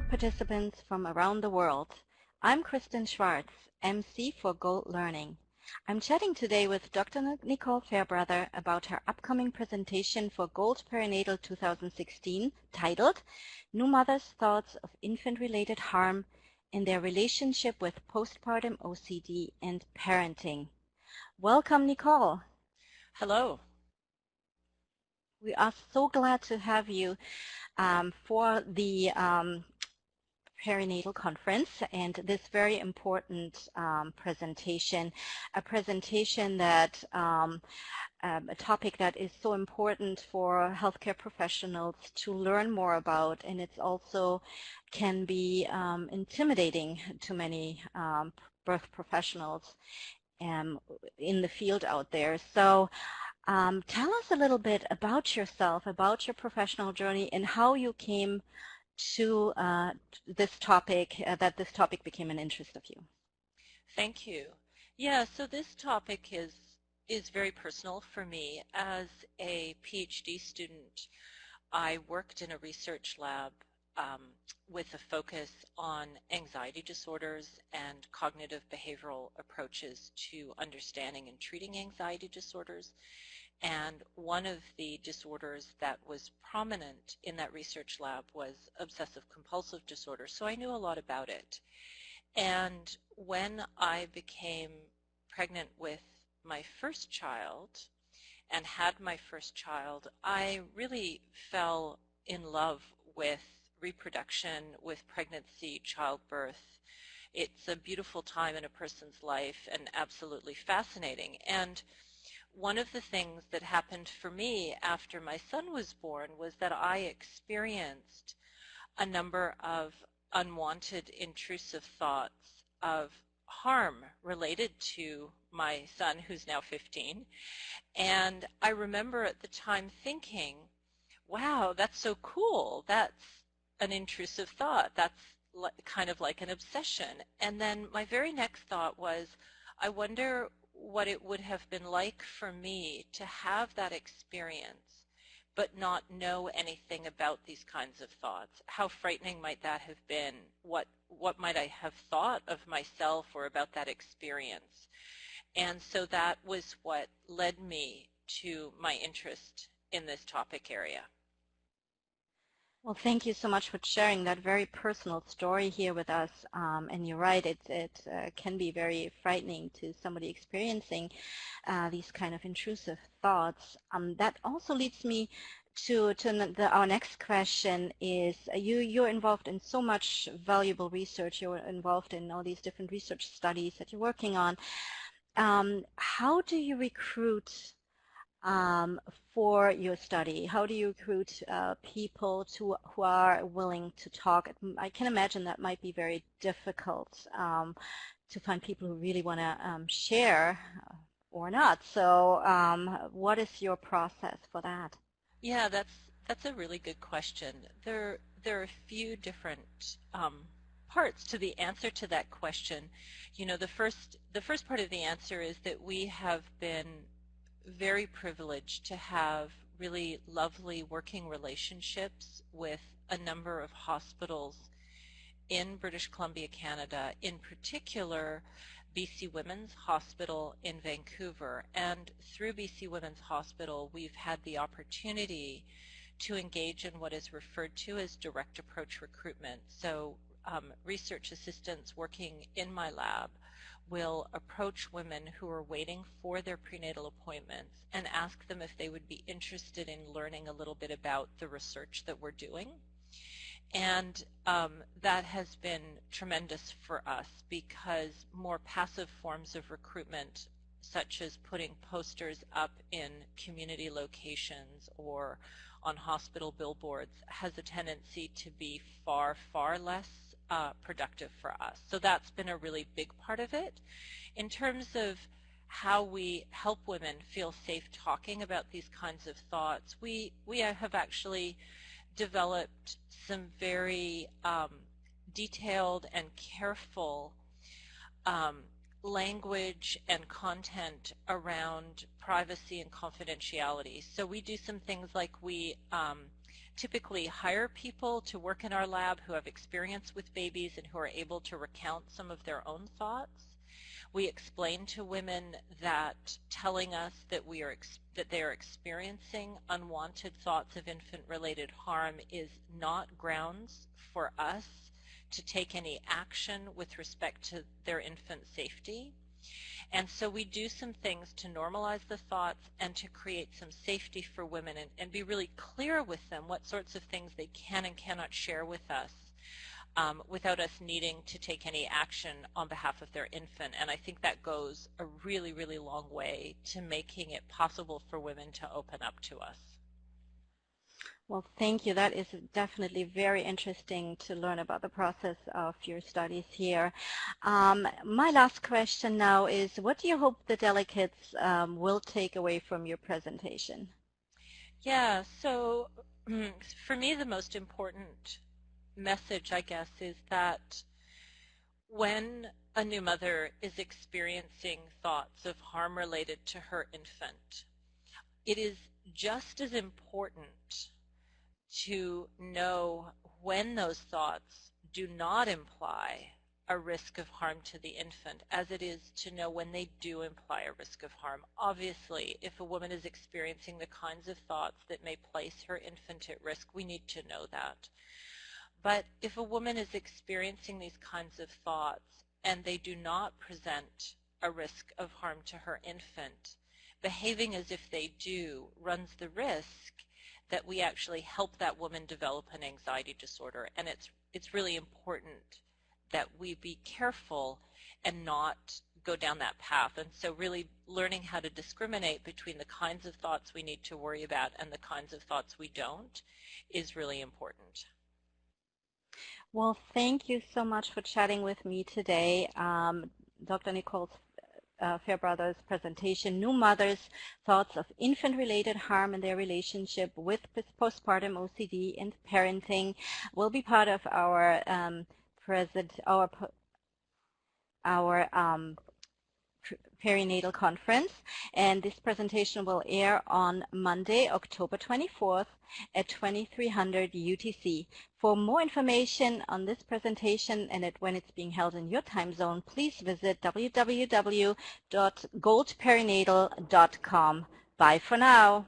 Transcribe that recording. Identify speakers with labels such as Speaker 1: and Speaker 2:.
Speaker 1: wonderful participants from around the world. I'm Kristen Schwartz, MC for Gold Learning. I'm chatting today with Dr. Nichole Fairbrother about her upcoming presentation for GOLD Perinatal 2016 titled New Mothers' Thoughts of Infant-Related Harm in Their Relationship with Postpartum OCD and Parenting. Welcome, Nichole.
Speaker 2: Hello.
Speaker 1: We are so glad to have you for the Perinatal Conference and this very important presentation, a presentation that a topic that is so important for healthcare professionals to learn more about, and it's also can be intimidating to many birth professionals in the field out there. So tell us a little bit about yourself, about your professional journey, and how you came to this topic, that this topic became an interest of you.
Speaker 2: Thank you. Yeah, so this topic is very personal for me. As a PhD student, I worked in a research lab with a focus on anxiety disorders and cognitive behavioral approaches to understanding and treating anxiety disorders. And one of the disorders that was prominent in that research lab was obsessive compulsive disorder, so I knew a lot about it. And when I became pregnant with my first child and had my first child, I really fell in love with reproduction, with pregnancy, childbirth. It's a beautiful time in a person's life and absolutely fascinating. And one of the things that happened for me after my son was born was that I experienced a number of unwanted, intrusive thoughts of harm related to my son, who's now 15. And I remember at the time thinking, wow, that's so cool. That's an intrusive thought. That's kind of like an obsession. And then my very next thought was, I wonder what it would have been like for me to have that experience but not know anything about these kinds of thoughts. How frightening might that have been? What might I have thought of myself or about that experience? And so that was what led me to my interest in this topic area.
Speaker 1: Well, thank you so much for sharing that very personal story here with us. And you're right, it can be very frightening to somebody experiencing these kind of intrusive thoughts. That also leads me to our next question is, you're involved in so much valuable research. You're involved in all these different research studies that you're working on. How do you recruit for your study? How do you recruit people who are willing to talk? I can imagine that might be very difficult to find people who really want to share or not. So what is your process for that?
Speaker 2: Yeah, that's a really good question. There are a few different parts to the answer to that question. You know, the first part of the answer is that we have been very privileged to have really lovely working relationships with a number of hospitals in British Columbia, Canada, in particular BC Women's Hospital in Vancouver. And through BC Women's Hospital, we've had the opportunity to engage in what is referred to as direct approach recruitment. So research assistants working in my lab will approach women who are waiting for their prenatal appointments and ask them if they would be interested in learning a little bit about the research that we're doing. And that has been tremendous for us because more passive forms of recruitment, such as putting posters up in community locations or on hospital billboards, has a tendency to be far, far less productive for us. So that's been a really big part of it. In terms of how we help women feel safe talking about these kinds of thoughts, we have actually developed some very detailed and careful language and content around privacy and confidentiality. So we do some things like we typically hire people to work in our lab who have experience with babies and who are able to recount some of their own thoughts. We explain to women that telling us that they are experiencing unwanted thoughts of infant-related harm is not grounds for us to take any action with respect to their infant safety. And so we do some things to normalize the thoughts and to create some safety for women and be really clear with them what sorts of things they can and cannot share with us without us needing to take any action on behalf of their infant. And I think that goes a really, really long way to making it possible for women to open up to us.
Speaker 1: Well, thank you. That is definitely very interesting to learn about the process of your studies here. My last question now is, what do you hope the delegates will take away from your presentation?
Speaker 2: Yeah, so for me the most important message, I guess, is that when a new mother is experiencing thoughts of harm related to her infant, it is just as important to know when those thoughts do not imply a risk of harm to the infant as it is to know when they do imply a risk of harm. Obviously, if a woman is experiencing the kinds of thoughts that may place her infant at risk, we need to know that. But if a woman is experiencing these kinds of thoughts and they do not present a risk of harm to her infant, behaving as if they do runs the risk that we actually help that woman develop an anxiety disorder. And it's really important that we be careful and not go down that path. And so really learning how to discriminate between the kinds of thoughts we need to worry about and the kinds of thoughts we don't is really important.
Speaker 1: Well, thank you so much for chatting with me today. Dr. Nichole Fairbrother's presentation, New Mothers, Thoughts of Infant-Related Harm in Their Relationship with Postpartum OCD and Parenting, will be part of our perinatal conference, and this presentation will air on Monday, October 24th at 2300 UTC. For more information on this presentation and when it's being held in your time zone, please visit www.goldperinatal.com. Bye for now.